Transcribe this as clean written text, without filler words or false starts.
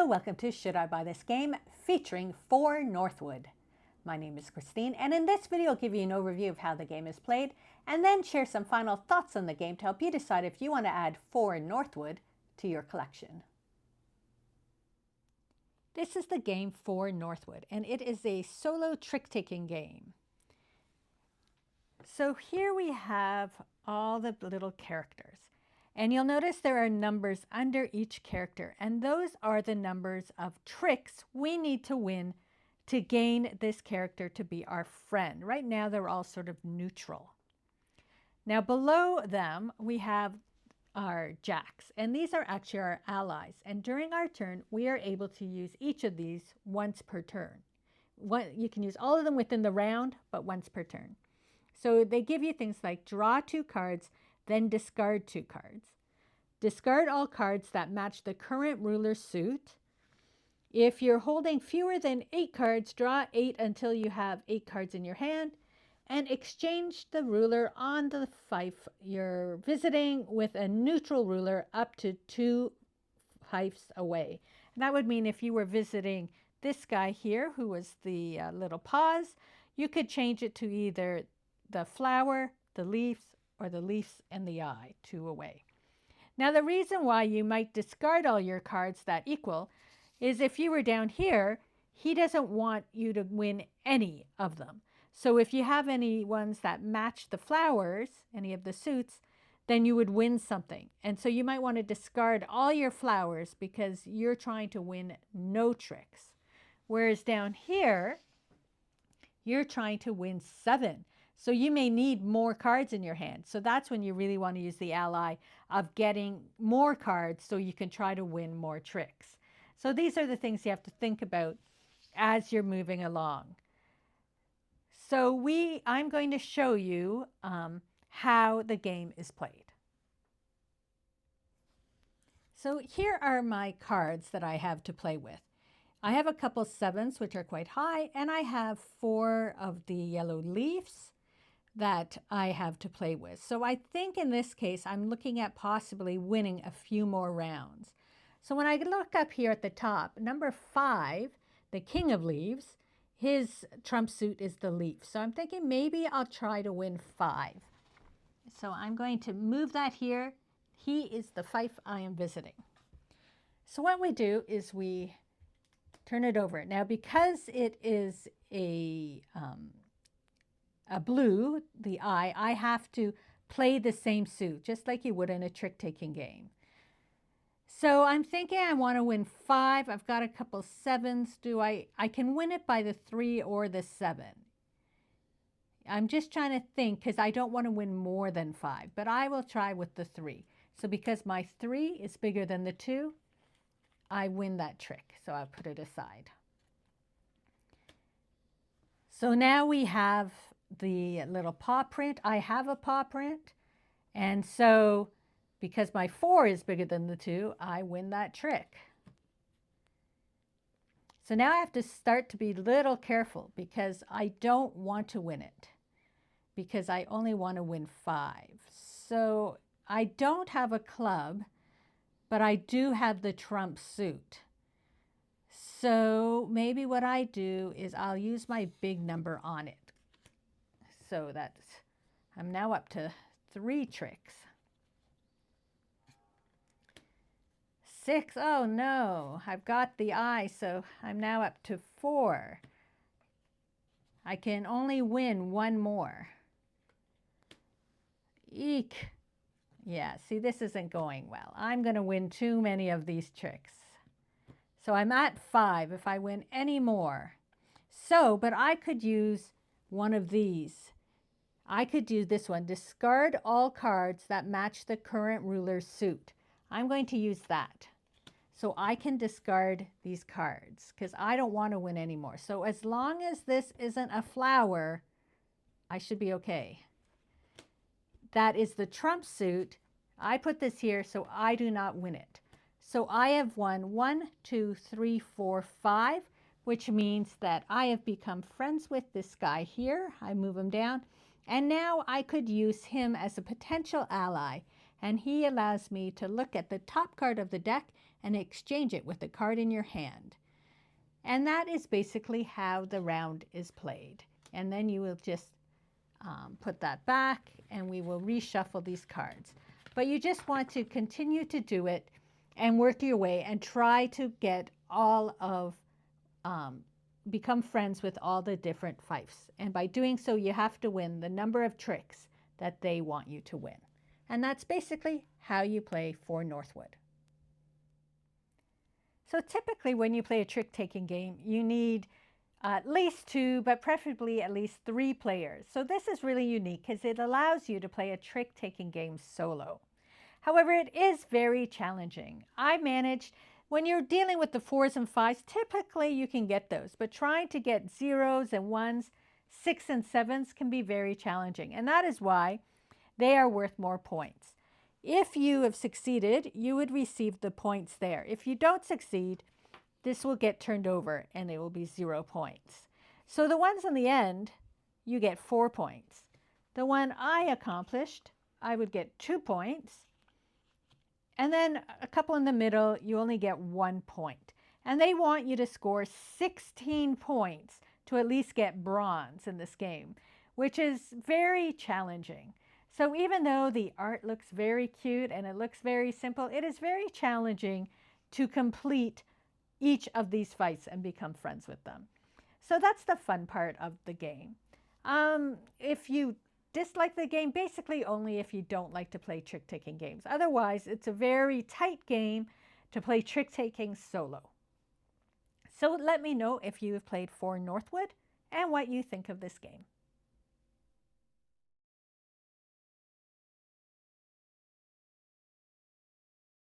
Hello, welcome to Should I Buy This Game featuring For Northwood. My name is Christine, and in this video I'll give you an overview of how the game is played and then share some final thoughts on the game to help you decide if you want to add For Northwood to your collection. This is the game For Northwood, and it is a solo trick-taking game. So here we have all the little characters. And you'll notice there are numbers under each character, and those are the numbers of tricks we need to win to gain this character to be our friend. Right now they're all sort of neutral. Now below them we have our jacks, and these are actually our allies. And during our turn we are able to use each of these once per turn. You can use all of them within the round, but once per turn. So they give you things like draw 2 cards, then discard 2 cards. Discard all cards that match the current ruler's suit. If you're holding fewer than 8 cards, draw 8 until you have 8 cards in your hand, and exchange the ruler on the fief you're visiting with a neutral ruler up to 2 fiefs away. And that would mean if you were visiting this guy here, who was the little paws, you could change it to either the flower, the leaves, or the leaves and the eye, 2 away. Now the reason why you might discard all your cards that equal is if you were down here, he doesn't want you to win any of them. So if you have any ones that match the flowers, any of the suits, then you would win something. And so you might want to discard all your flowers because you're trying to win no tricks. Whereas down here, you're trying to win 7. So you may need more cards in your hand. So that's when you really want to use the ally of getting more cards so you can try to win more tricks. So these are the things you have to think about as you're moving along. So I'm going to show you how the game is played. So here are my cards that I have to play with. I have a couple 7s, which are quite high, and I have 4 of the yellow leaves that I have to play with. So I think in this case, I'm looking at possibly winning a few more rounds. So when I look up here at the top, number 5, the king of leaves, his trump suit is the leaf. So I'm thinking maybe I'll try to win 5. So I'm going to move that here. He is the fief I am visiting. So what we do is we turn it over. Now because it is a blue, the eye, I have to play the same suit, just like you would in a trick-taking game. So I'm thinking I want to win 5. I've got a couple 7s. I can win it by the 3 or the 7. I'm just trying to think because I don't want to win more than 5, but I will try with the 3. So because my 3 is bigger than the 2, I win that trick. So I'll put it aside. So now we have the little paw print. I have a paw print, and so because my 4 is bigger than the 2, I win that trick. So now I have to start to be a little careful because I don't want to win it because I only want to win 5. So I don't have a club, but I do have the trump suit. So maybe what I do is I'll use my big number on it. So I'm now up to 3 tricks. 6, oh no, I've got the eye, so I'm now up to 4. I can only win 1 more. Eek. Yeah, see, this isn't going well. I'm going to win too many of these tricks. So I'm at 5 if I win any more. So, but I could use one of these. I could do this one, discard all cards that match the current ruler's suit. I'm going to use that. So I can discard these cards because I don't want to win anymore. So as long as this isn't a flower, I should be okay. That is the trump suit. I put this here so I do not win it. So I have won 1, 2, 3, 4, 5, which means that I have become friends with this guy here. I move him down. And now I could use him as a potential ally. And he allows me to look at the top card of the deck and exchange it with the card in your hand. And that is basically how the round is played. And then you will just put that back and we will reshuffle these cards. But you just want to continue to do it and work your way and try to get all of, become friends with all the different fiefs. And by doing so, you have to win the number of tricks that they want you to win. And that's basically how you play for Northwood. So typically when you play a trick-taking game, you need at least 2, but preferably at least 3 players. So this is really unique because it allows you to play a trick-taking game solo. However, it is very challenging. I managed, when you're dealing with the 4s and 5s, typically you can get those, but trying to get 0s and 1s, 6 and 7s can be very challenging. And that is why they are worth more points. If you have succeeded, you would receive the points there. If you don't succeed, this will get turned over and it will be 0 points. So the ones in the end, you get 4 points. The one I accomplished, I would get 2 points. And then a couple in the middle, you only get 1 point. And they want you to score 16 points to at least get bronze in this game, which is very challenging. So even though the art looks very cute and it looks very simple, it is very challenging to complete each of these fights and become friends with them. So that's the fun part of the game. If you dislike the game, basically only if you don't like to play trick-taking games. Otherwise, it's a very tight game to play trick-taking solo. So let me know if you have played For Northwood and what you think of this game.